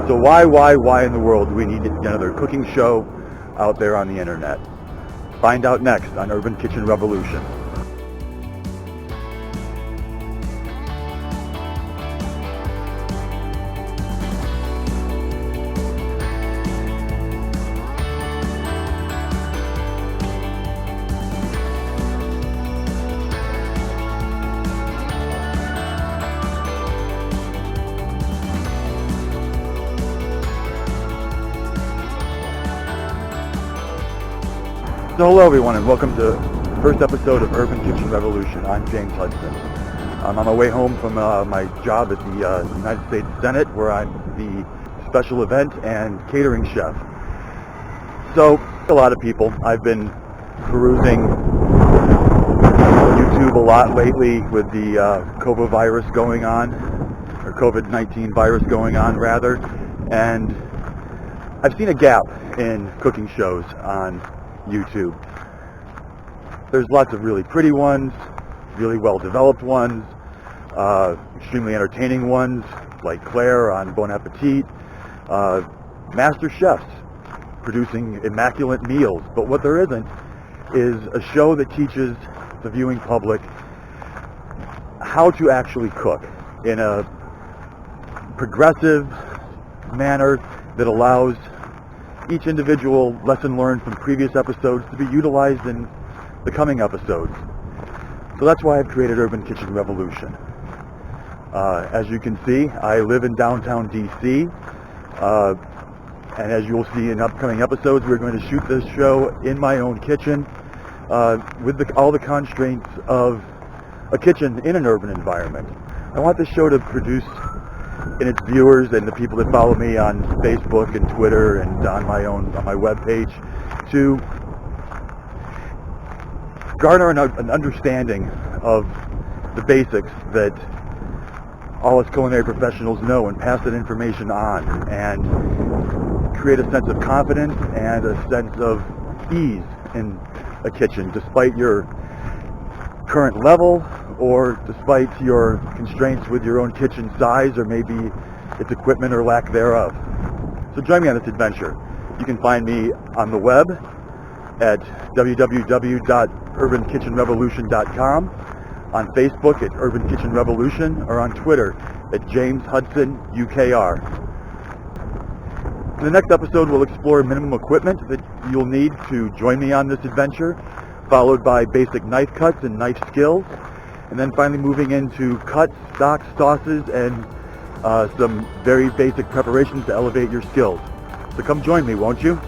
So why in the world do we need another cooking show out there on the internet? Find out next on Urban Kitchen Revolution. So hello everyone and welcome to the first episode of Urban Kitchen Revolution. I'm James Hudson. I'm on my way home from my job at the United States Senate, where I'm the special event and catering chef. So a lot of people, I've been perusing YouTube a lot lately with the COVID-19 virus going on rather, and I've seen a gap in cooking shows on YouTube. There's lots of really pretty ones, really well-developed ones, extremely entertaining ones like Claire on Bon Appetit, master chefs producing immaculate meals, but what there isn't is a show that teaches the viewing public how to actually cook in a progressive manner that allows each individual lesson learned from previous episodes to be utilized in the coming episodes. So that's why I've created Urban Kitchen Revolution. As you can see, I live in downtown DC, and as you will see in upcoming episodes, we're going to shoot this show in my own kitchen with all the constraints of a kitchen in an urban environment. I want this show to produce in its viewers and the people that follow me on Facebook and Twitter and on my webpage to garner an understanding of the basics that all us culinary professionals know and pass that information on and create a sense of confidence and a sense of ease in a kitchen despite your current level or despite your constraints with your own kitchen size or maybe its equipment or lack thereof. So join me on this adventure. You can find me on the web at www.urbankitchenrevolution.com, on Facebook at Urban Kitchen Revolution, or on Twitter at James Hudson UKR. In the next episode, we'll explore minimum equipment that you'll need to join me on this adventure, followed by basic knife cuts and knife skills, and then finally moving into cuts, stocks, sauces, and some very basic preparations to elevate your skills. So come join me, won't you?